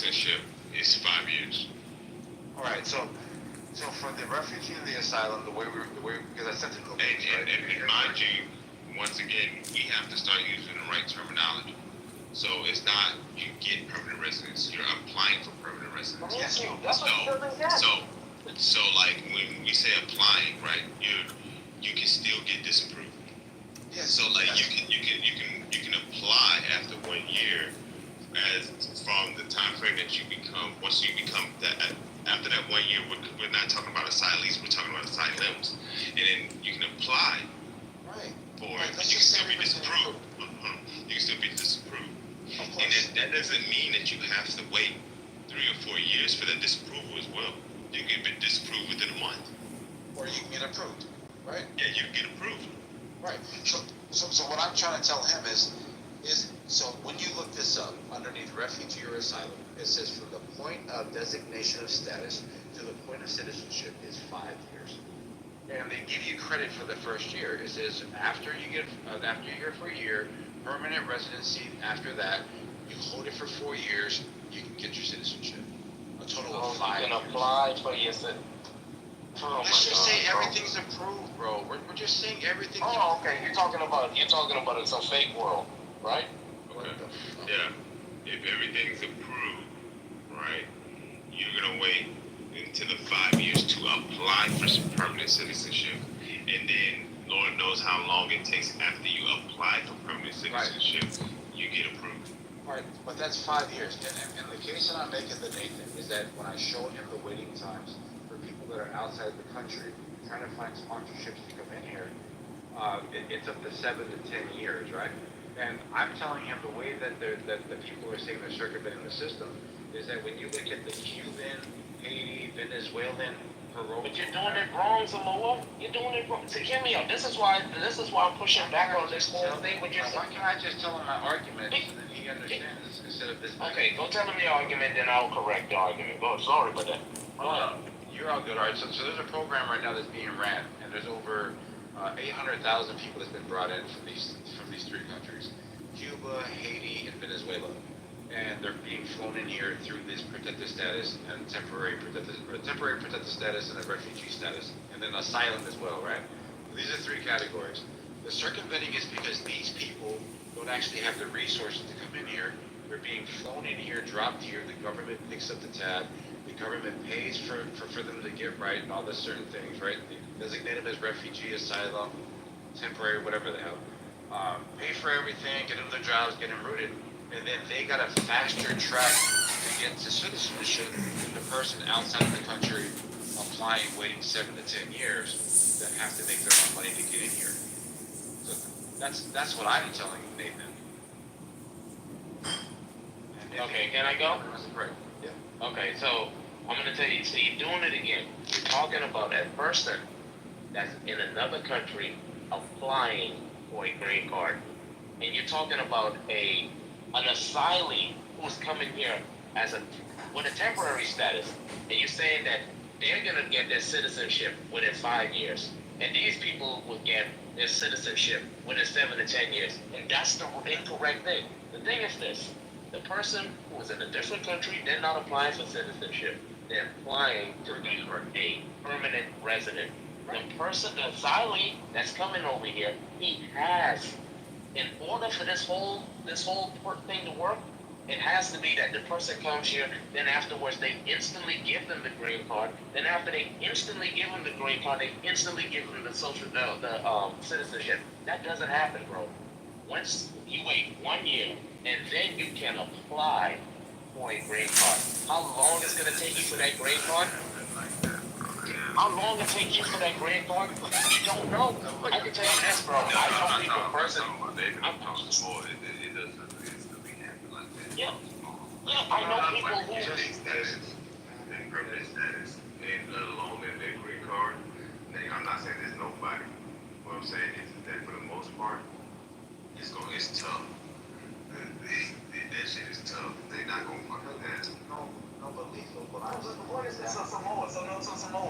citizenship is 5 years. All right, so for the refugee and the asylum, the way because I sent it over. And mind you, once again, we have to start using the right terminology. So it's not you get permanent residence, you're applying for permanent residence. Yes, That's what it doesn't get. So like when we say applying, right, you can still get disapproved. Yes. So like you can apply after 1 year as from the time frame that you become, once you become that, after that 1 year, we're not talking about asylees, we're talking about asylems. And then you can apply for it, but you can still be disapproved. You can still be disapproved. And that doesn't mean that you have to wait 3 or 4 years for that disapproval as well. You can be disapproved within a month. Or you can get approved, right? Yeah, you can get approved. Right. So what I'm trying to tell him is so when you look this up underneath refugee or asylum, it says from the point of designation of status to the point of citizenship is 5 years. And they give you credit for the first year. It says after you're here for a year, permanent residency. After that, you hold it for 4 years, you can get your citizenship. A total of 5 years. You can apply for your citizenship. Let's just say everything's approved, bro. We're just saying everything's approved. Oh, okay. You're talking about it's a fake world, right? Okay. Yeah. If everything's approved, right, you're gonna wait until the 5 years to apply for some permanent citizenship, and then Lord knows how long it takes after you apply for permanent citizenship, you get approved. Right, but that's 5 years. And the case that I'm making to Nathan is that when I showed him the waiting times for people that are outside the country trying to find sponsorships to come in here, it's up to 7 to 10 years, right? And I'm telling him the way that the people are saying they're circumventing the system is that when you look at the Cuban, Haiti, Venezuelan, Peru. But you're doing it wrong, Samoa. You're doing it wrong. So hear me out. This is why I'm pushing back on this whole thing. Why can't I just tell him my argument so that he understands instead of this? Okay, go tell him the argument, then I'll correct the argument. Go. Sorry about that. You're all good. All right. So there's a program right now that's being ran, and there's over 800,000 people that's been brought in from these 3 countries: Cuba, Haiti, and Venezuela. And they're being flown in here through this protected status and temporary protected status and a refugee status, and then asylum as well, right? These are 3 categories. The circumventing is because these people don't actually have the resources to come in here. They're being flown in here, dropped here. The government picks up the tab. The government pays for them to get right and all the certain things, right? They designate them as refugee, asylum, temporary, whatever the hell. Pay for everything, get them the jobs, get them rooted. And then they got a faster track to get to citizenship than the person outside of the country applying, waiting 7 to 10 years that have to make their own money to get in here. So that's what I'm telling you, Nathan. Okay, can I go? Right. Yeah. Okay, so I'm going to tell you, so you're doing it again. You're talking about a person that's in another country applying for a green card. And you're talking about an asylee who's coming here with a temporary status. And you're saying that they're going to get their citizenship within 5 years. And these people will get their citizenship within 7 to 10 years. And that's the incorrect thing. The thing is this. The person who is in a different country, they're not applying for citizenship. They're applying to be a permanent resident. The person, the asylee that's coming over here, he has, in order for this whole thing to work, it has to be that the person comes here, then afterwards they instantly give them the green card. Then after they instantly give them the green card, they instantly give them the citizenship. That doesn't happen, bro. Once you wait 1 year, and then you can apply for a green card. How long is it going to take you for that green card? How long it take you for that green card? You don't know. I can tell you this, bro. I know people personally. Yeah. Yeah, I know people who. Permanent status, and let alone their green card. I'm not saying there's nobody. What I'm saying is that for the most part, it's tough. That shit is tough. They're not gonna fuck with that. No, but lethal. What is this? Samoa.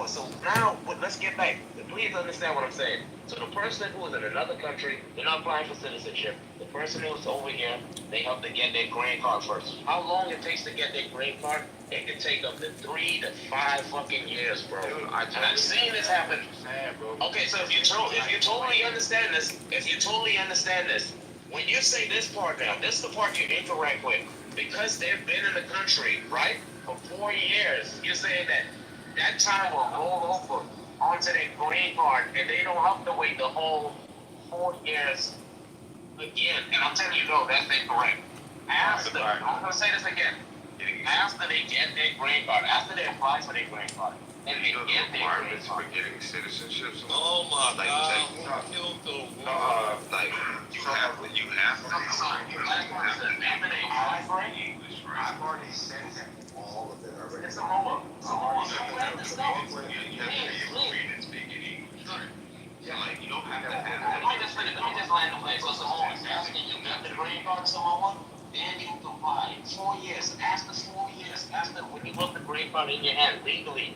So now, let's get back. Please understand what I'm saying. So the person who is in another country, they're not applying for citizenship. The person who's over here, they have to get their green card first. How long it takes to get their green card? It could take up to 3 to 5 fucking years, bro. Dude, And I've seen this happen. Okay, so if you totally understand this, when you say this part now, this is the part you're incorrect with. Because they've been in the country, right, for 4 years, you're saying that that time will roll over onto their green card, and they don't have to wait the whole 4 years again. And I'm telling you, no, that's incorrect. After, I'm gonna say this again. After they get their green card, after they apply for their green card, and they get their green For card. getting citizenship. Oh my Like, God, who killed the like you have to After they apply for it, I've already sent them all of it already. It's Samoa. Samoa, let this go. You have to be able to read and speak in English. So like you don't have to have Let me just land the plane. So Samoa, after you get the green card, Samoa, then you apply 4 years. After 4 years, after when you put the green card in your hand legally,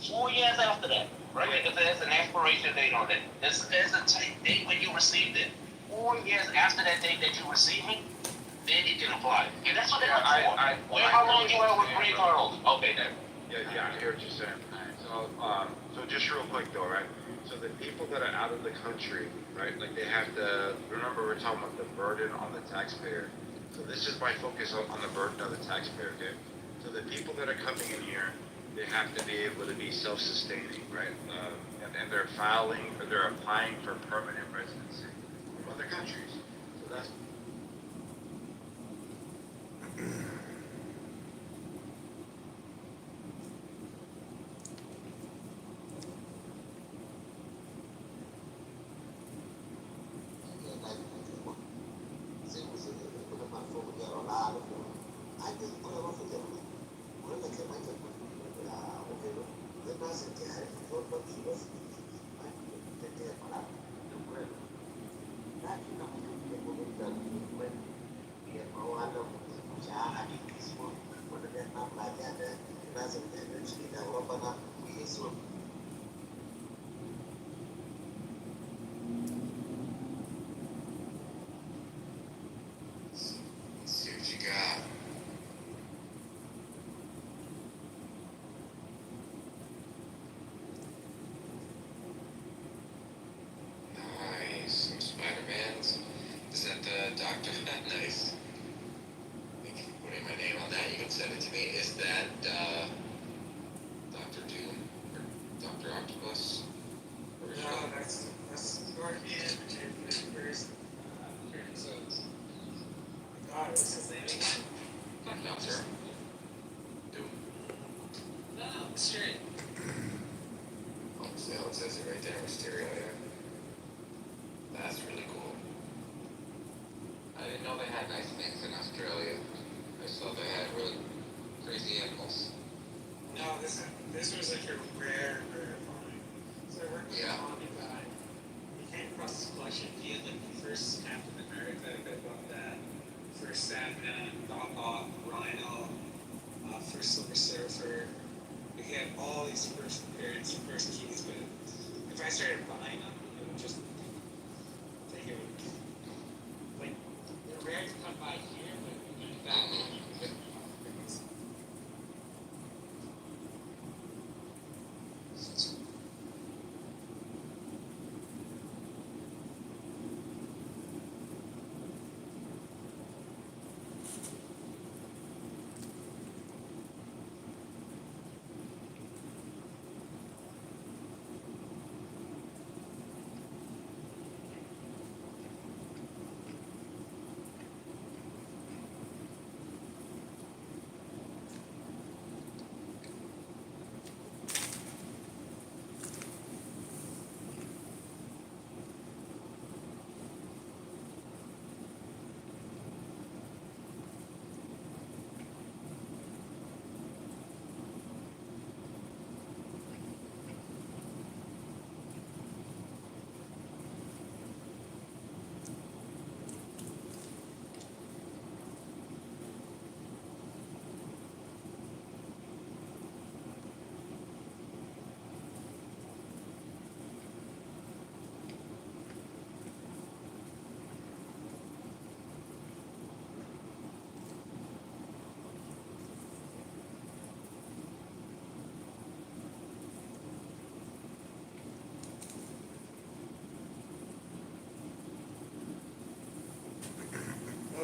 4 years after that, right? Because there's an expiration date on it. There's a date when you received it. 4 years after that date that you receive it, then you can apply. And that's what they're for. How long you have with green card holders? Okay, then. Yeah, I hear what you're saying. So just real quick though, right? So the people that are out of the country, right, like they have to, remember we're talking about the burden on the taxpayer. So this is my focus on the burden of the taxpayer, okay? So the people that are coming in here, they have to be able to be self-sustaining, right? And they're they're applying for permanent residency from other countries. So that's Let's see what you got. Nice. Some Spider-Mans. Is that the Doctor? Nice. Thank you for putting my name on that. You can send it to me. Is that Doctor Doom or Doctor Octopus? No, that's Scorpion, first episodes. God, what's his name again? Doctor Doom. No, straight. Oh, so it says it right there, Mysterio, yeah. That's really cool. I didn't know they had nice things in Australia. I saw they had really crazy animals. No, this was like a rare find. So I worked with Yeah. a guy. He came across this collection. He had like the first Captain America, I bought that. First Sandman, Doc Ock, Rhino, first Silver Surfer. He had all these first appearances, first keys, but if I started buying them, it would just take it would like they're rare to come by here, but back then you could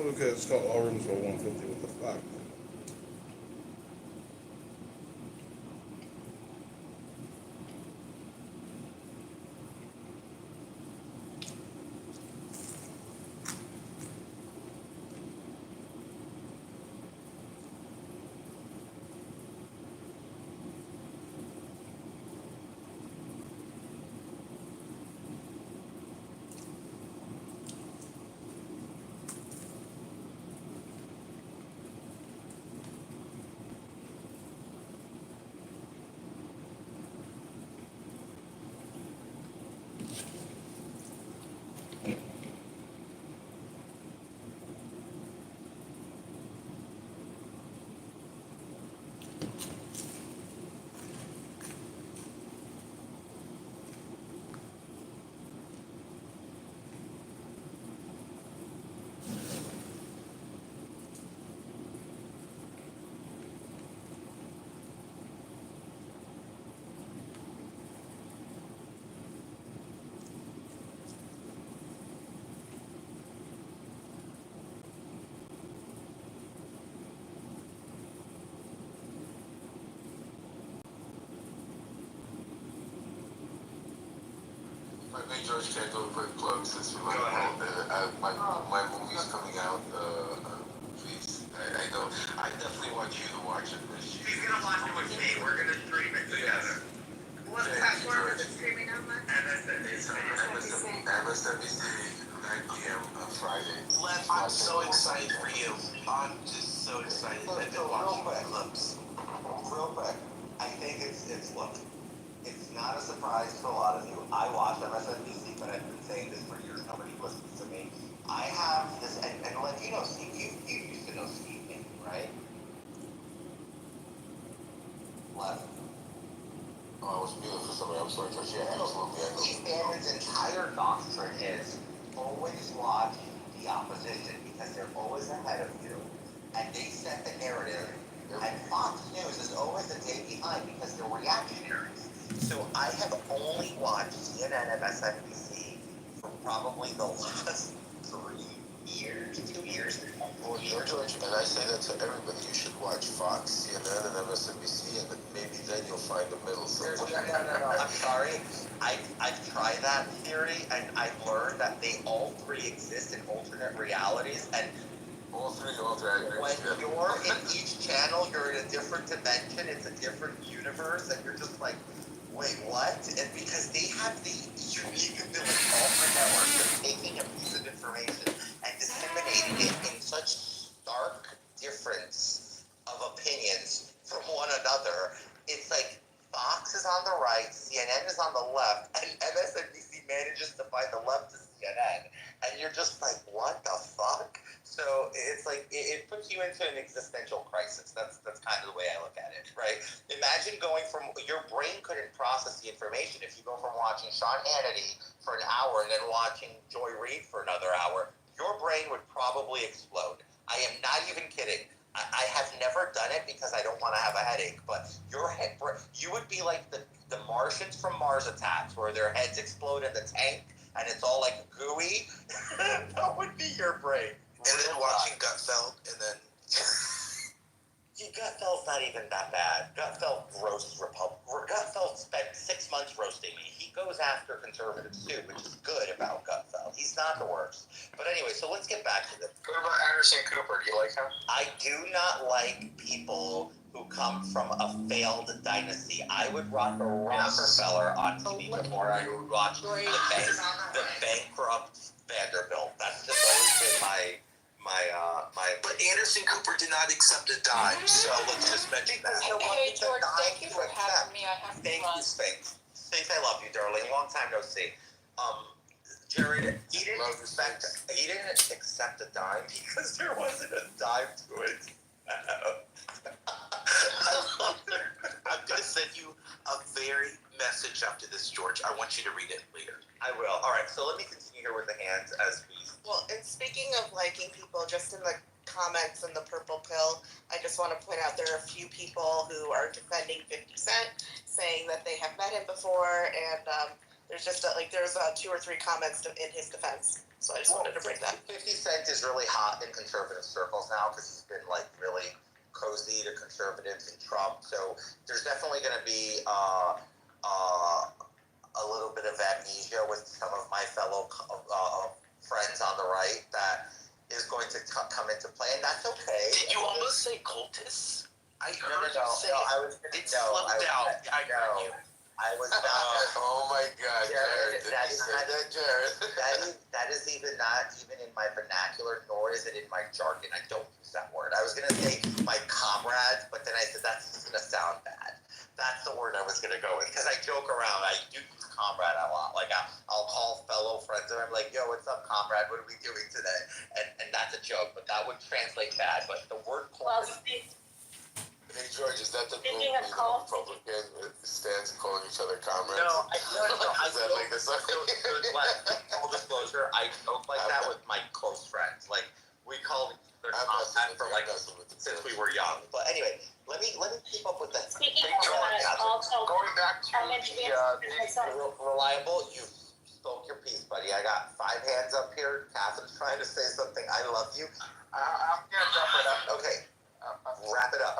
Okay, it's called All Rooms for 150 with the fuck. Hey George, can I do a quick plug since we like all my movie's coming out, please. I know, I definitely want you to watch it this year. He's gonna watch it with me, we're gonna stream it together. What platform is it streaming on, Mark? It's on MSNBC, 9 p.m. on Friday. Lev, I'm so excited for you. I'm just so excited. I've been watching the clips. Real quick, I think it's look, it's not a surprise to a lot of you. I watch MSNBC, but I've been saying this for years. Nobody listens to me. I have this, and like, you know, Steve, you used to know Steve Bannon, right? Left. Oh, I was muted for somebody. I'm sorry, George. Yeah, absolutely. I know. Steve Bannon's entire doctrine is always watch the opposition because they're always ahead of you, and they set the narrative. And Fox News is always a day behind because they're reactionaries. So I have only watched CNN and MSNBC for probably the last 2 years. Well, George, and I say that to everybody. You should watch Fox, CNN, and MSNBC, and maybe then you'll find the middle. No. I'm sorry. I've tried that theory, and I've learned that they all three exist in alternate realities, and All three, I agree when with you. you're in each channel, you're in a different dimension, it's a different universe, and you're just like, wait, what? And because they have the unique ability, all three networks, of taking a piece of information and disseminating it in such stark difference of opinions from one another. It's like Fox is on the right, CNN is on the left, and MSNBC manages to find the left of CNN. And you're just like, what the fuck? So it's like, it puts you into an existential crisis. That's kind of the way I look at it, right? Imagine going from, your brain couldn't process the information. If you go from watching Sean Hannity for an hour and then watching Joy Reid for another hour, your brain would probably explode. I am not even kidding. I have never done it because I don't want to have a headache, but your head, you would be like the Martians from Mars Attacks, where their heads explode in the tank and it's all like gooey. That would be your brain. And then watching Gutfeld, and then Gutfeld's not even that bad. Gutfeld roasts Gutfeld spent 6 months roasting me. He goes after conservatives too, which is good about Gutfeld. He's not the worst. But anyway, so let's get back to this. What about Anderson Cooper? Do you like him? I do not like people who come from a failed dynasty. I would watch a Rockefeller on TV before I would watch the bankrupt Vanderbilt. That's just always been my. but Anderson Cooper did not accept a dime, so let's just mention that. Hey, George, thank you for having me. I have to Thank run. you, Sphinx. Sphinx, I love you, darling. Long time no see. Jared, he didn't accept a dime because there wasn't a dime to it. I'm going to send you a very message after this, George. I want you to read it later. I will. All right, so let me continue here with the hands as we. Well, and speaking of liking people, just in the comments in the Purple Pill, I just want to point out there are a few people who are defending 50 Cent, saying that they have met him before, and there's just there's 2 or 3 comments in his defense. So I just wanted to bring that. 50 Cent is really hot in conservative circles now because he's been like really cozy to conservatives and Trump. So there's definitely going to be a little bit of amnesia with some of my fellow friends on the right that is going to come into play, and that's okay. Did you almost say cultists? I heard No, you say I was it no, slipped out. I heard you. I was not. Oh my God, Jared! Did That you is say not- that, Jared? that is even not even in my vernacular, nor is it in my jargon. I don't use that word. I was gonna say my comrades, but then I said that's just gonna sound bad. That's the word I was gonna go with because I joke around. I do use comrade a lot. Like I'll call fellow friends and I'm like, "Yo, what's up, comrade? What are we doing today?" And that's a joke, but that would translate bad. But the word Well, cultist. Hey George, is that the Speaking move of the cults- Republican stance calling each other comrades? No, I Is that like the song? Full disclosure, I joke like that with my close friends. Like we call each other comrades for like since we were young. But anyway, let me keep up with that. Speaking Hey, of George, that, also, Going back to I'm introducing Reliable, you spoke your piece, buddy. I got 5 hands up here. Catherine's trying to say something. I love you. I'm gonna jump right up. Okay, wrap it up.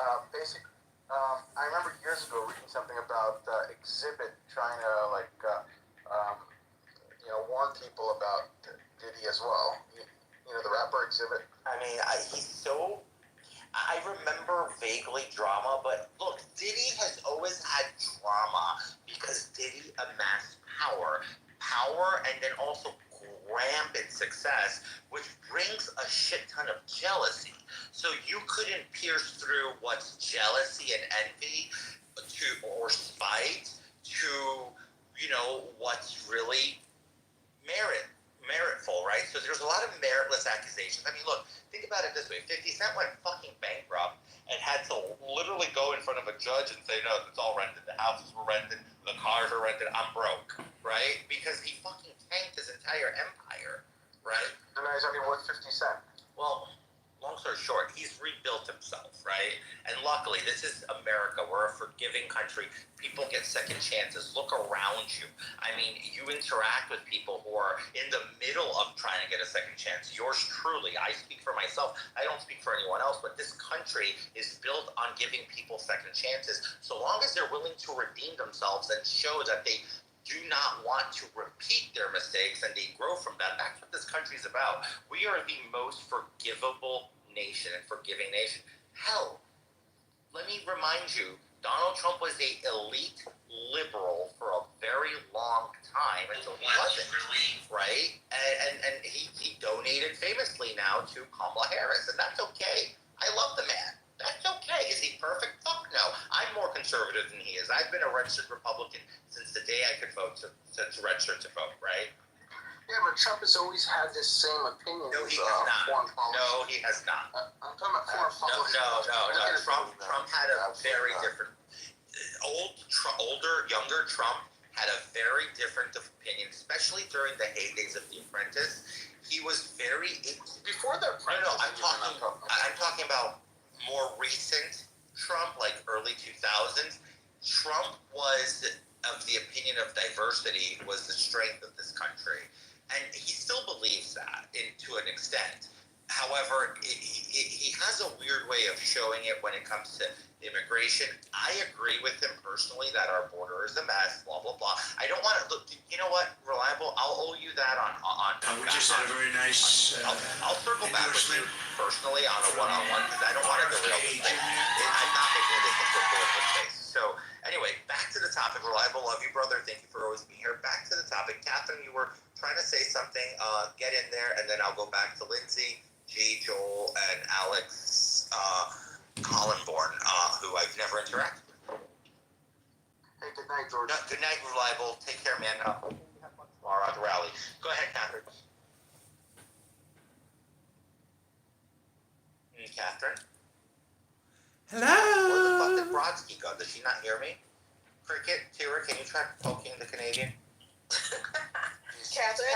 I remember years ago reading something about Exhibit trying to warn people about Diddy as well. You know the rapper Exhibit. I mean, I remember vaguely drama, but look, Diddy has always had drama because Diddy amassed power, and then also rampant success, which brings a shit ton of jealousy. So you couldn't pierce through what's jealousy and envy or spite to, what's really meritful, right? So there's a lot of meritless accusations. I mean, look, think about it this way. 50 Cent went fucking bankrupt and had to literally go in front of a judge and say, no, it's all rented. The houses were rented. The cars are rented. I'm broke, right? Because he fucking tanked his entire empire, right? And now he's only worth 50 cents. Well, long story short, he's rebuilt himself, right? And luckily, this is America. We're a forgiving country. People get second chances. Look around you. I mean, you interact with people who are in the middle of trying to get a second chance. Yours truly, I speak for myself. I don't speak for anyone else, but this country is built on giving people second chances. So long as they're willing to redeem themselves and show that they do not want to repeat their mistakes and they grow from that. That's what this country is about. We are the most forgivable nation and forgiving nation. Hell, let me remind you, Donald Trump was a elite liberal for a very long time until he wasn't, right? And he donated famously now to Kamala Harris, and that's okay. I love the man. That's okay. Is he perfect? Fuck no. I'm more conservative than he is. I've been a registered Republican since the day I could vote to register to vote, right? Yeah, but Trump has always had this same opinion. No, he has not. Foreign policy. No, he has not. I'm talking about foreign policy. No. Trump had a very different. Younger Trump had a very different opinion, especially during the heydays of The Apprentice. He was very Before The Apprentice. No, I'm talking about more recent Trump, like early 2000s. Trump was of the opinion of diversity was the strength of this country, and he still believes that to an extent. However, he has a weird way of showing it when it comes to immigration. I agree with him personally that our border is a mess, blah, blah, blah. I don't want to look, you know what, Reliable, I'll owe you that on we just had a very nice I'll circle back with you personally on a one-on-one because I don't want to derail this thing. I'm not making this into a political space. So anyway, back to the topic. Reliable, love you, brother. Thank you for always being here. Back to the topic. Catherine, you were trying to say something. Get in there, and then I'll go back to Lindsay, G, Joel, and Alex Collinborn, who I've never interacted with. Hey, good night, George. No, good night, Reliable. Take care, man. Have fun tomorrow at the rally. Go ahead, Catherine. Catherine? Where the fuck did Brodsky go? Does she not hear me? Cricket, Tira, can you try poking the Canadian? Catherine,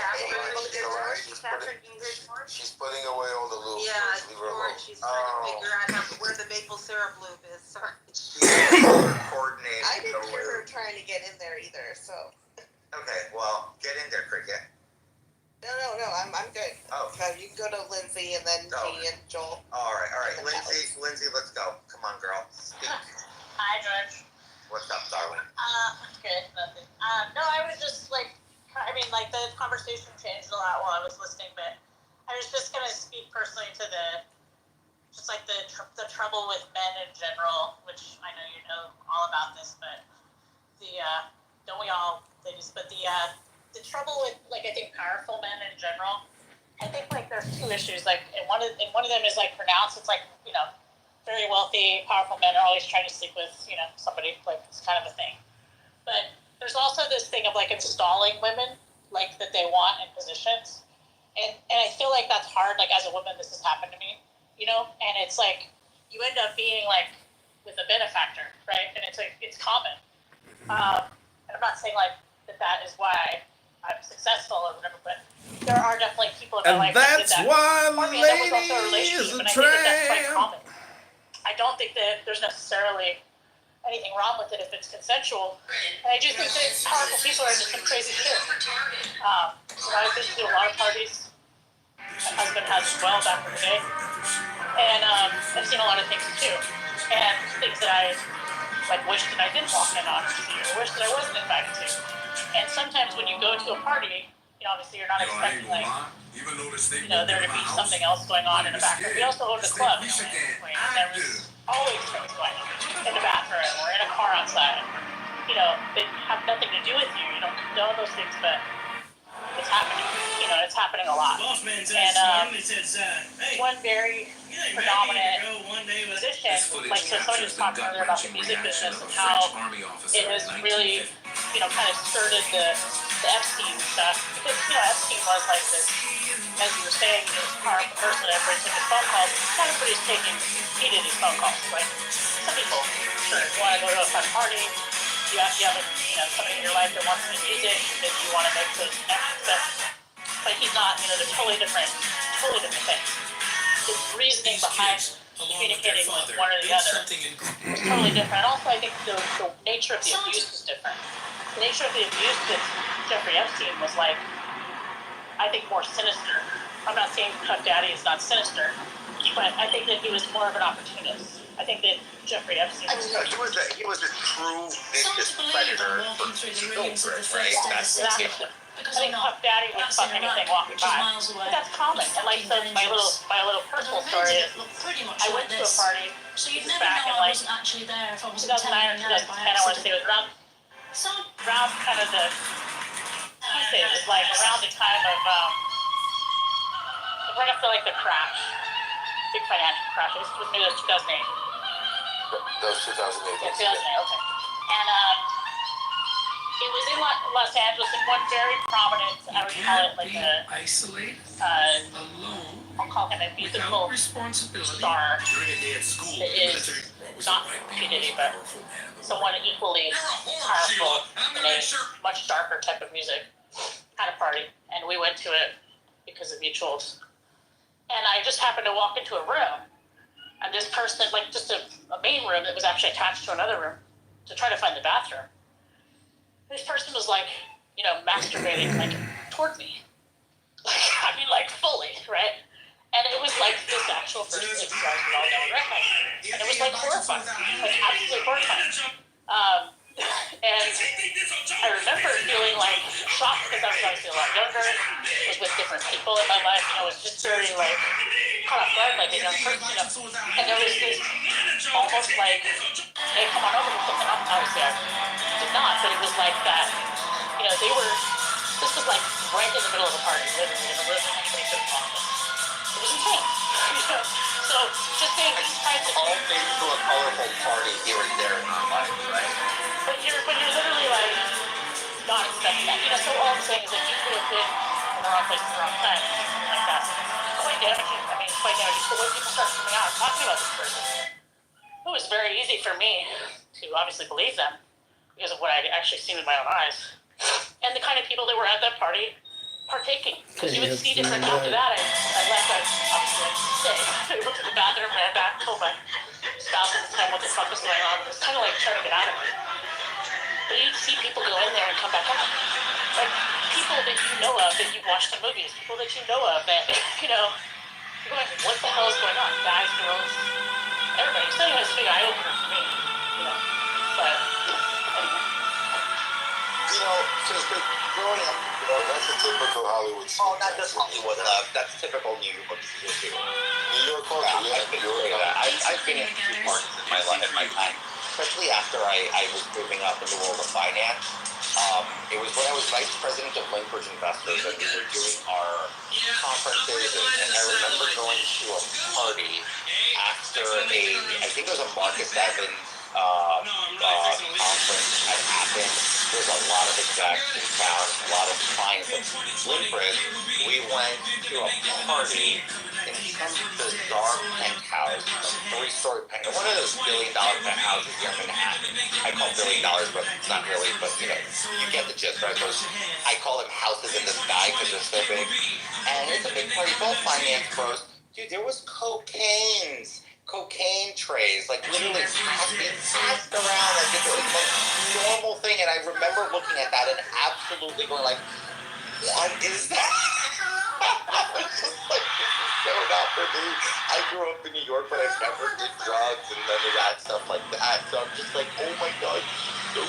She's putting away all the lube. Yeah, Leave her alone. George, she's trying to figure out where the maple syrup loop is, sorry. Coordinating. I didn't hear her trying to get in there either, so. Okay, well, get in there, Cricket. No, I'm good. Oh. Okay, you can go to Lindsay and then Oh. me and Joel. All right. And Lindsay, let's go. Come on, girl. Speak. Hi, George. What's up, darling? Good, nothing. No, I was just like, the conversation changed a lot while I was listening, but I was just gonna speak personally to the trouble with men in general, which I know you know all about this, but don't we all, ladies? But the trouble with I think powerful men in general. I think there's two issues. And one of them is pronounced. It's very wealthy, powerful men are always trying to sleep with somebody. It's kind of a thing. But there's also this thing of installing women that they want in positions, and I feel like that's hard. As a woman, this has happened to me, and it's you end up being with a benefactor, right? And it's common. And I'm not saying that is why I'm successful or whatever, but there are definitely people in my life that did that. And that's why For me, that was also a lady relationship, is a and I think that's quite tramp. common. I don't think that there's necessarily anything wrong with it if it's consensual, and I do think that powerful people are into some crazy shit. I've been to a lot of parties. My husband has as well back in the day, and I've seen a lot of things too, and things that I wish that I didn't walk in on, or wish that I wasn't invited to. And sometimes when you go to a party, obviously you're not expecting there to be something else going on in the bathroom. We also go to the club, and there's always things going on in the bathroom or in a car outside. They have nothing to do with you. You don't condone those things, but it's happening. It's happening a lot. And one very predominant musician, so somebody was talking earlier about the music business and how it has really, kind of skirted the Epstein stuff. Because, Epstein was this, as you were saying, this powerful person that everybody took his phone calls. Kind of everybody's he did his phone calls. Some people, sure, you want to go to a fun party, you have somebody in your life that wants to do music, that you want to make those connections. But he's not, they're totally different things. The reasoning behind communicating with one or the other is totally different. And also, I think the nature of the abuse is different. The nature of the abuse that Jeffrey Epstein was I think more sinister. I'm not saying Puff Daddy is not sinister, but I think that he was more of an opportunist. I think that Jeffrey Epstein he was a true vicious predator for children, right? Exactly. I think Puff Daddy would fuck anything walking by. But that's common. And so my little personal story is I went to a party back in 2009 or 2010, I want to say it was around kind of it was around the time of right after the crash, big financial crash. It was maybe 2008. That was 2008. Yeah, 2008. Okay. And it was in Los Angeles, and one very prominent, I would call it isolated, alone. I'll call him a musical star. During a day at school, That is not P. Diddy, but someone equally powerful in a much darker type of music kind of party. And we went to it because of mutuals. And I just happened to walk into a room, and this person, just a main room that was actually attached to another room to try to find the bathroom. This person was masturbating toward me. Fully, right? And it was this actual person that you guys would all know and recognize. And it was horrifying. Absolutely horrifying. And I remember feeling shocked because I was obviously a lot younger, was with different people in my life, was just very caught off guard like a young person, And there was this almost hey, come on over to something. Obviously I did not, but it was that, they were, this was right in the middle of a party, literally in a room that anybody couldn't talk to. It was insane. So just saying these kinds of all things to a colorful party here and there in our lives, right? But you're literally not expecting that. So all I'm saying is that you could have been in the wrong place at the wrong time, something like that. It's quite damaging. It's quite damaging. So when people start coming out and talking about this person, it was very easy for me to obviously believe them because of what I'd actually seen with my own eyes. And the kind of people that were at that party partaking. Because you would see different after that. I left, obviously stay. I went to the bathroom, ran back, told my spouse at the time what the fuck was going on. It was kind of trying to get out of it. But you'd see people go in there and come back out. People people that you know of that you've watched the movies, people that you know of that, you know, you're going, what the hell is going on? Guys, girls, everybody. So anyway, it's a big eye opener for me, you know. But anyway. You know, just growing up, You know, that's a typical Hollywood scene. oh, not just Hollywood, that's typical New York too. New York culture, yeah. I've been New York through that. culture. I've been in two parts in my life, in my time, especially after I was moving up in the world of finance. It was when I was vice president of Linkbridge Investors, and we were doing our conferences, and I remember going to a party after I think it was a Marcus Evans conference at Athens. There's a lot of execs in town, a lot of clients of Linkbridge. We went to a party in some bizarre penthouse, a 3-story penthouse, one of those $1 billion penthouses here in Manhattan. I call $1 billion, but not really, but you know, you get the gist, right? Those, I call them houses in the sky because they're so big. And it's a big party, both finance pros. Dude, there was cocaine trays, like literally passed around like it was the most normal thing. And I remember looking at that and absolutely going like, what is that? Just like, this is so not for me. I grew up in New York, but I never did drugs and none of that stuff like that. So I'm just like, oh my God, so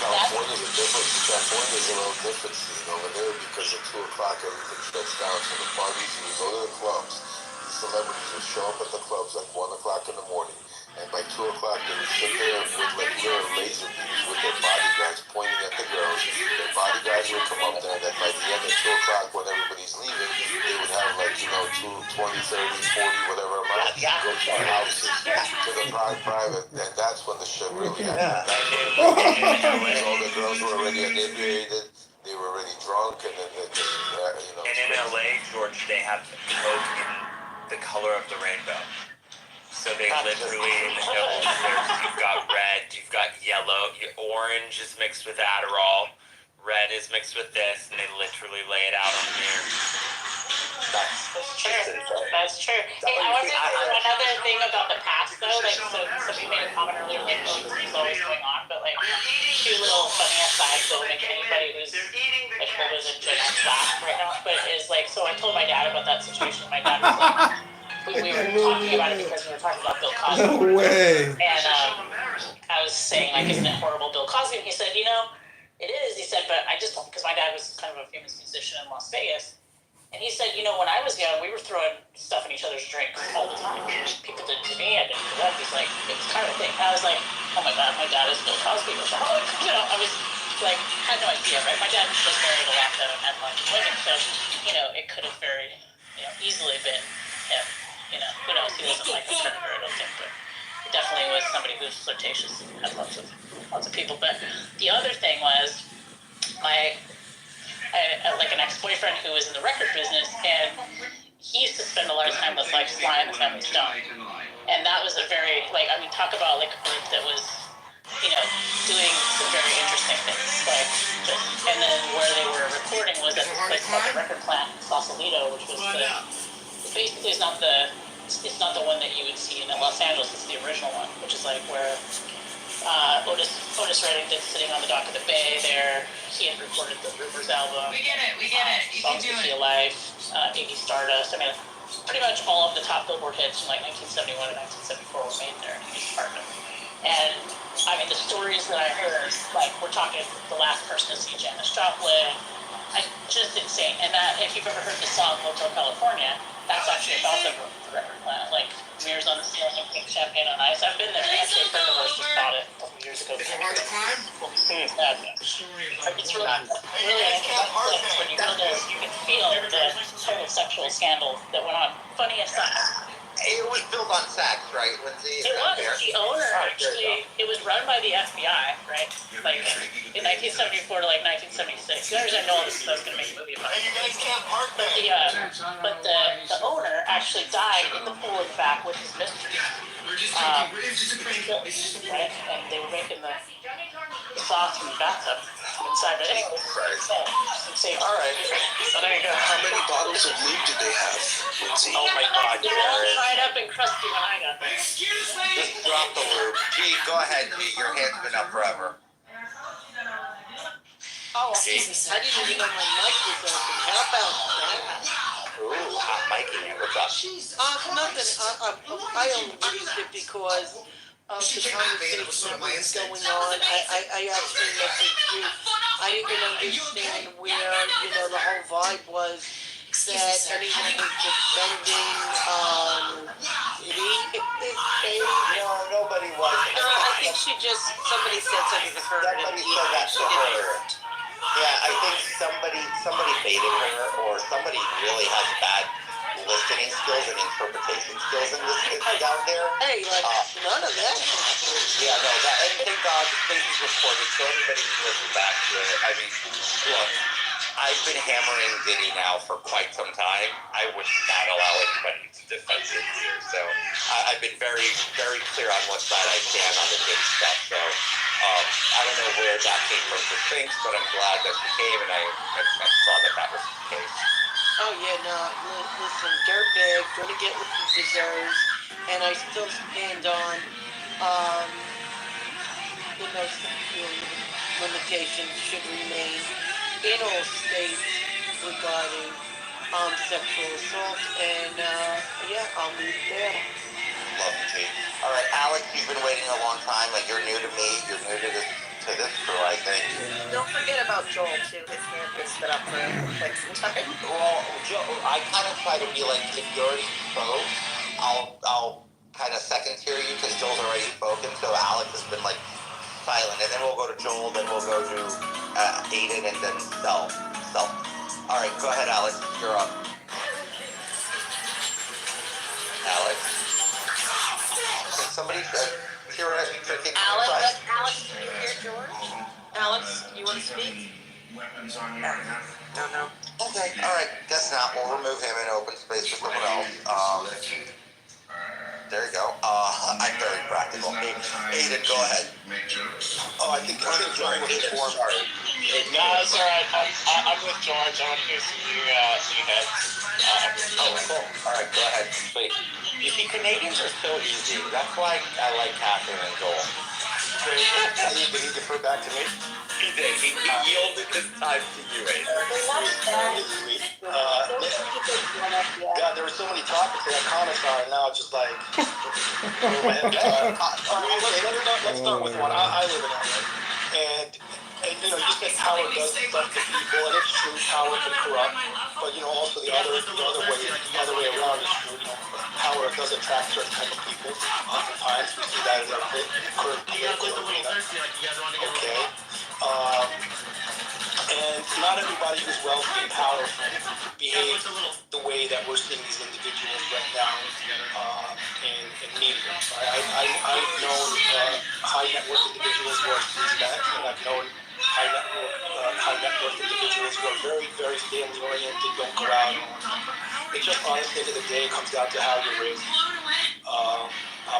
California's a different. California's a little different scene over there because at 2 o'clock everything shuts down. So the parties, and you go to the clubs. Celebrities would show up at the clubs like 1 o'clock in the morning, and by 2 o'clock they would sit there with like little laser beams with their bodyguards pointing at the girls. Their bodyguards would come up there, and then by the end of 2 o'clock, when everybody's leaving, they would have like, you know, 20, 30, 40, whatever amount, go to the houses, to the private, and that's when the shit really happened. All the girls were already inebriated, they were already drunk, and then they just, you know. And in LA, George, they have coke in the color of the rainbow. So they literally, in the hills, you've got red, you've got yellow, orange is mixed with Adderall, red is mixed with this, and they literally lay it out on the mirror. That's true. That's true. Hey, I wonder another thing about the past though, like so you made a comment earlier, like, oh, this is always going on, but like 2 little funny asides that will make anybody who's like older than Gen X laugh right now, but is like, so I told my dad about that situation. My dad was like, we were talking about it because we were talking about Bill Cosby. No way. And I was saying, like, isn't it horrible, Bill Cosby? And he said, you know, it is. He said, but I just don't, because my dad was kind of a famous musician in Las Vegas. And he said, you know, when I was young, we were throwing stuff in each other's drinks all the time. People did it to me, I did it to them. He's like, it's kind of a thing. And I was like, oh my God, my dad is Bill Cosby. You know, I was like, had no idea, right? My dad was married a lot and had lots of women, so, you know, it could have very, you know, easily been him. You know, who knows? He wasn't like a predator, I don't think, but he definitely was somebody who was flirtatious and had lots of people. But the other thing was, I like an ex-boyfriend who was in the record business, and he used to spend a lot of time with like Sly and the Family Stone, and that was a very like, I mean, talk about like a group that was, you know, doing some very interesting things, like just, and then where they were recording was at this place called the Record Plant in Sausalito, which was basically it's not the one that you would see in Los Angeles. It's the original one, which is like where Otis Redding did Sitting on the Dock of the Bay. There, he had recorded the Rivers album. We get it. You can Songs do to it. Feel Life, 80 Stardust. I mean, pretty much all of the top Billboard hits from like 1971 to 1974 were made there in his apartment. And I mean, the stories that I heard, like we're talking the last person to see Janis Joplin, just insane. And that, if you've ever heard the song Hotel California, that's actually about the record plant. Like mirrors on the ceiling and pink champagne on ice. I've been there. Actually, a friend of ours just bought it a couple years ago. Is it hard to climb? It's really interesting when you go there. You can feel the total sexual scandal that went on. Funny aside. It was built on sex, right, Lindsay? It was. The owner actually, it was run by the FBI, right? Like in 1974 to like 1976. You understand all this stuff. I was going to make a movie about it. And you guys can't park there. But the owner actually died in the pool in the back with his mistress. Right? And they were making the sauce from the bathtub inside the insane. All right. So there you go. How many bottles of lube did they have, Lindsay? Oh my God, they're all dried up and crusty when I got there. Excuse me. Just drop the lube. G, go ahead, G. Your hand's been up forever. Oh, Jason. I didn't even know my mic was open. How about that? Ooh, hot Mikey. What's up? Nothing. I only used it because of the conversation that was going on. I actually messaged you. I didn't understand where, the whole vibe was that anyone was defending, No, nobody was. I think somebody said something to her. Somebody said that to her. Yeah, I think somebody baited her, or somebody really has bad listening skills and interpretation skills in this down there. Hey, none of that happened. Yeah, no, and thank God the space is recorded, so everybody can listen back to it. I mean, look, I've been hammering Diddy now for quite some time. I would not allow anybody to defend it here, so I've been very, very clear on what side I stand on the Diddy stuff. So I don't know where that came from for Sphinx, but I'm glad that she came, and I saw that was the case. Oh yeah, no, listen, dirtbag, gonna get what he deserves, and I still stand on, limitations should remain in all states regarding, sexual assault, and, I'll leave it there. Love you, T. All right, Alex, you've been waiting a long time. Like, you're new to me. You're new to this crew, I think. Don't forget about Joel, too. His hand gets stood up for quite some time. Well, Joe, I kind of try to be like, if you already spoke, I'll kind of second tier you because Joel's already spoken. So Alex has been like silent, and then we'll go to Joel, then we'll go to Aiden, and then Self. All right, go ahead, Alex. You're up. Alex. Can somebody hear us drinking? Alex, can you hear George? Alex, you want to speak? No. Okay, all right. Guess not. We'll remove him and open space for someone else. There you go. I'm very practical. Aiden, go ahead. Oh, I think George was informed. No, it's alright. I'm with George. I want to hear some new heads. Oh, cool. All right, go ahead. Sweet. You see, Canadians are so easy. That's why I like Catherine and Joel. Did he defer back to me? He did. He yielded this time to you, Aiden. God, there were so many topics I got comments on, and now it's just like. Let's start with one. I live in LA, and you said power does stuff to people, and it's true, power can corrupt. But also the other way around is true. Power does attract certain type of people. Oftentimes we see that in the current political arena. Okay. And not everybody who's wealthy and powerful behaves the way that we're seeing these individuals right now in media. I've known high net worth individuals who are doing that, and I've known high net worth individuals who are very, very family oriented, don't go out. It just honestly, at the end of the day, it comes down to how you're raised.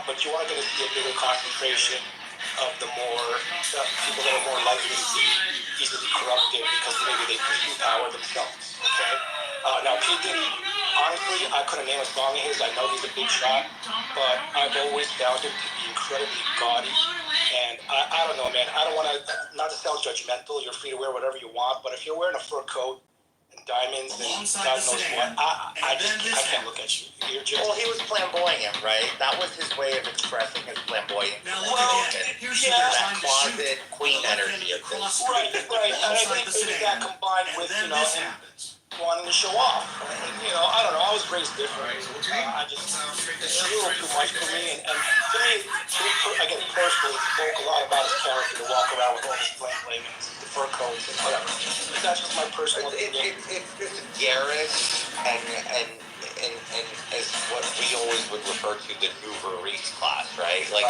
But you are going to see a bigger concentration of the people that are more likely to be easily corrupted because maybe they pursue power themselves. Okay. Now, P. Diddy, honestly, I couldn't name a song of his. I know he's a big shot, but I've always found him to be incredibly gaudy. And I don't know, man. I don't want to, not to sound judgmental. You're free to wear whatever you want, but if you're wearing a fur coat and diamonds and God knows what, I can't look at you. You're just. Well, he was flamboyant, right? That was his way of expressing his flamboyant. That closet queen energy of this. Right. And I think maybe that combined with, wanting to show off. I don't know. I was raised different. It's a little too much for me. And to me, again, personally, it spoke a lot about his character to walk around with all his bling the fur coats and whatever. But that's just my personal opinion. It's just garish and as what we always would refer to the Uber Eats class, right? Like,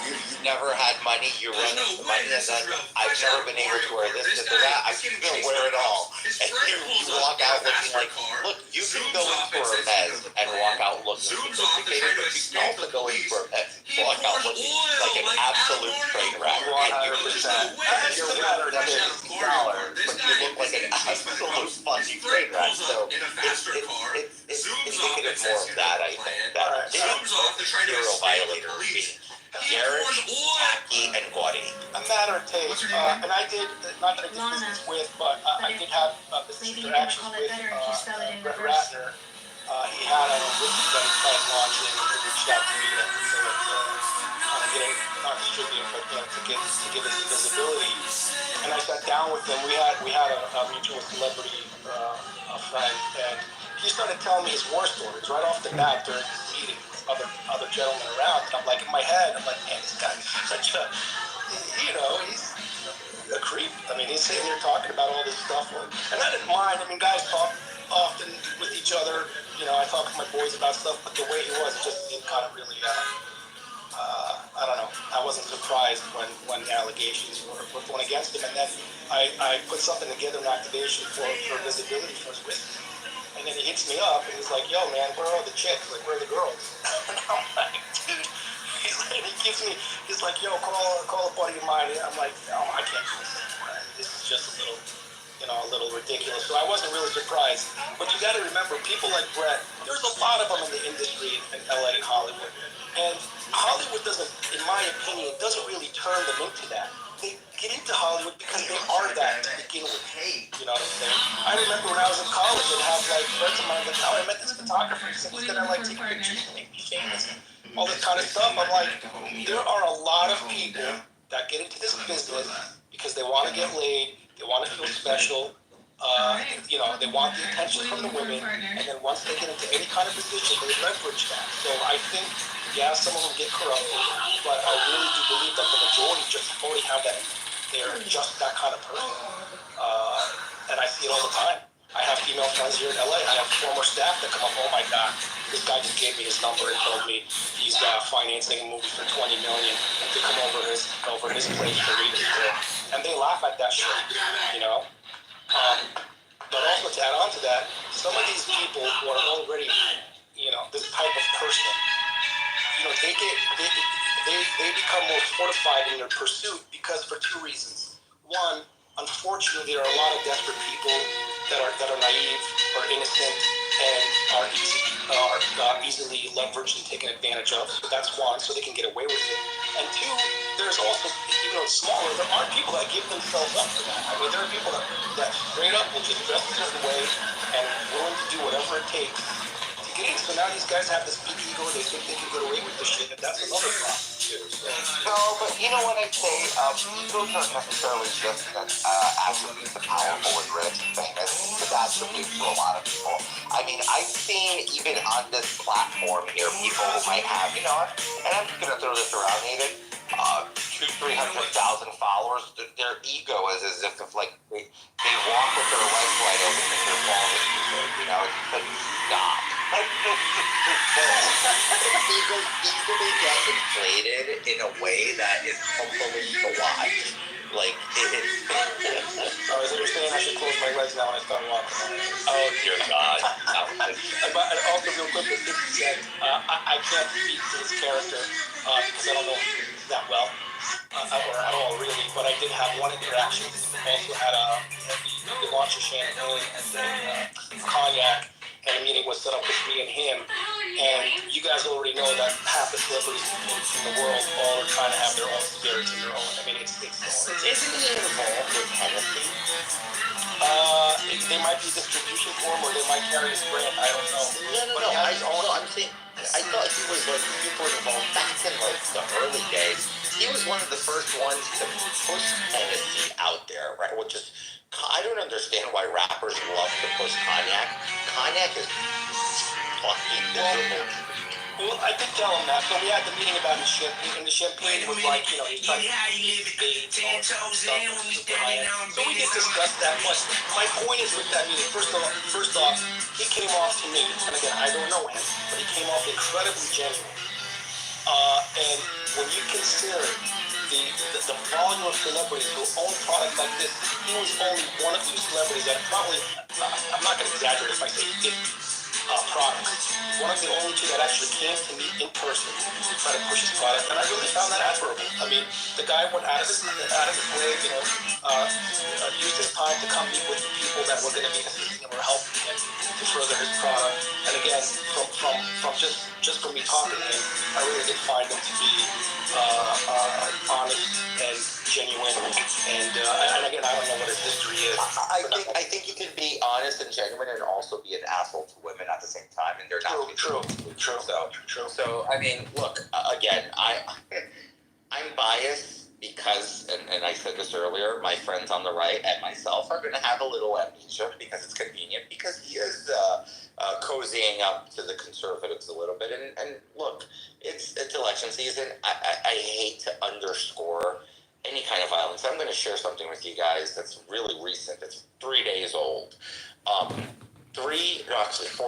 you never had money, you run into money, and then I've never been able to wear this or that. I'm just going to wear it all. And you walk out looking like, look, you can go in for a Mez and walk out looking sophisticated, but you can also go in for a Mez and walk out looking like an absolute train wreck. 100%. You're wearing $50, but you look like an absolute fucking train wreck. So it's indicative more of that, I think. That hero violator being garish, tacky, and gaudy. I'm not manner of taste, and I did, not that I did business with, but I did have business interactions with Brett Ratner. He had a whiskey that he started launching and he reached out to me to kind of get it, not distribute, but to give it some visibility. And I sat down with him. We had a mutual celebrity, a friend, and he started telling me his war stories right off the bat during this meeting with other gentlemen around. And I'm like, in my head, I'm like, man, this guy's such a, he's a creep. I mean, he's sitting here talking about all this stuff. And I didn't mind. I mean, guys talk often with each other. I talk to my boys about stuff, but the way he was, it just seemed kind of really, I don't know. I wasn't surprised when the allegations were thrown against him. And then I put something together, an activation for visibility for his whiskey. And then he hits me up and he's like, yo, man, where are the chicks? Like, where are the girls? And I'm like, dude. He's like, yo, call a buddy of mine. I'm like, oh, I can't do this anymore. This is just a little ridiculous. So I wasn't really surprised. But you got to remember, people like Brett, there's a lot of them in the industry in LA and Hollywood. And Hollywood doesn't, in my opinion, doesn't really turn them into that. They get into Hollywood because they are that to begin with. You know what I'm saying? I remember when I was in college, I'd have like friends of mine like, oh, I met this photographer. He's gonna like take pictures and make me famous. All this kind of stuff. I'm like, there are a lot of people that get into this business because they want to get laid, they want to feel special, they want the attention from the women, and then once they get into any kind of position, they leverage that. So I think, yeah, some of them get corrupted, but I really do believe that the majority just already have that, they're just that kind of person. And I see it all the time. I have female friends here in LA. I have former staff that come up, oh my God, this guy just gave me his number and told me he's financing a movie for $20 million to come over his place to read it. And they laugh at that shit, But also to add on to that, some of these people who are already, this type of person, they become more fortified in their pursuit because for two reasons. One, unfortunately, there are a lot of desperate people that are naive or innocent and are easily leveraged and taken advantage of. So that's one, so they can get away with it. And two, there's also, even though it's smaller, there are people that give themselves up for that. I mean, there are people that straight up will just dress a certain way and willing to do whatever it takes to get in. So now these guys have this big ego, they think they can get away with this shit, and that's another problem too. No, but you know what I'd say? Egos aren't necessarily just attributes of powerful and rich and famous. It's attributes to a lot of people. I mean, I've seen even on this platform here, people who might have, and I'm just going to throw this around, Nathan, 200,000-300,000 followers. Their ego is as if like they walk with their legs wide open and they're falling. It's like, stop. Ego easily gets inflated in a way that is completely wise. Like, it's... Oh, is it you're saying I should close my legs now when I start walking? Oh, dear God. But also, real quick, as Vicky said, I can't speak to his character because I don't know him that well, or at all, really. But I did have one interaction. We also had the launch of champagne and cognac, and a meeting was set up with me and him. And you guys already know that half the celebrities in the world all are trying to have their own spirits and their own. I mean, it's isn't he involved with Hennessy? They might be distribution for him, or they might carry his brand. I don't know. No. I'm saying, I thought he was like super involved back in like the early days. He was one of the first ones to push Hennessy out there, right? Which is, I don't understand why rappers love to push cognac. Cognac is fucking miserable. Well, I did tell him that. So we had the meeting about the champagne, and the champagne was like, he tried to debate and all that stuff. So we did discuss that. But my point is with that meeting, first off, he came off to me, and again, I don't know him, but he came off incredibly genuine. And when you consider the volume of celebrities who own products like this, he was only one of two celebrities that probably, I'm not going to exaggerate if I say 50 products. One of the only two that actually came to me in person to try to push his product, and I really found that admirable. I mean, the guy went out of his way, used his time to come meet with the people that were going to be assisting him or helping him to further his product. And again, from just from me talking to him, I really did find him to be honest and genuine, and again, I don't know what his history is. I think you can be honest and genuine and also be an asshole to women at the same time, and they're not. True. So I mean, look, again, I'm biased because, and I said this earlier, my friends on the right and myself are going to have a little amnesia because it's convenient, because he is cozying up to the conservatives a little bit. And look, it's election season. I hate to underscore any kind of violence. I'm going to share something with you guys that's really recent. It's 3 days old. 4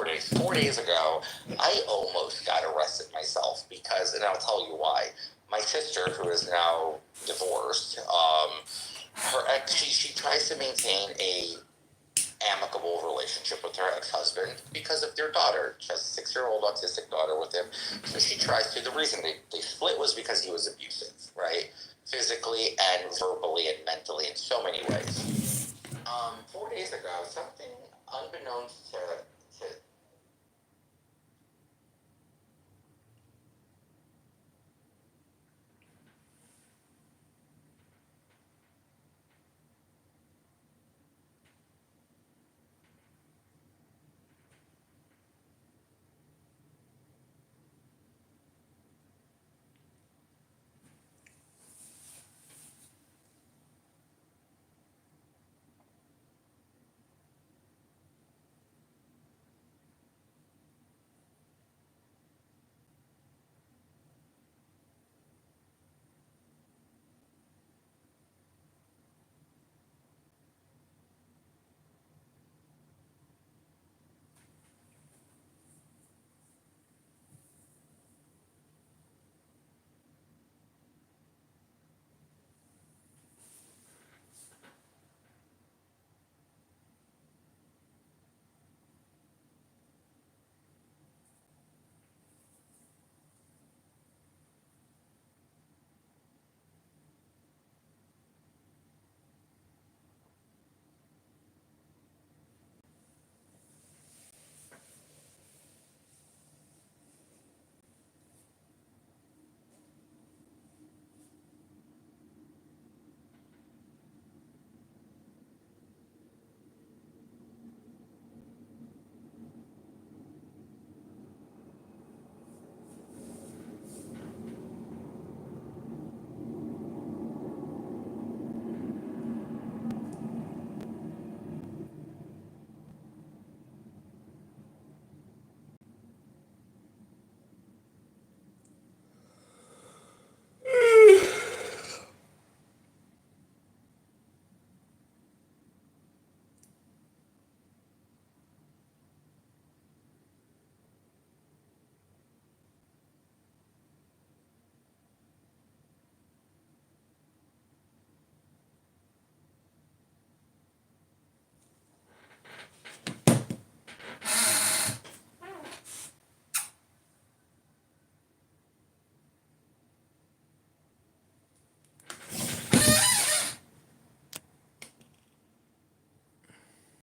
days. 4 days ago, I almost got arrested myself because, and I'll tell you why. My sister, who is now divorced, her ex, she tries to maintain a amicable relationship with her ex-husband because of their daughter. She has a 6-year-old autistic daughter with him. So she tries to. The reason they split was because he was abusive, right? Physically and verbally and mentally in so many ways. 4 days ago, something unbeknownst to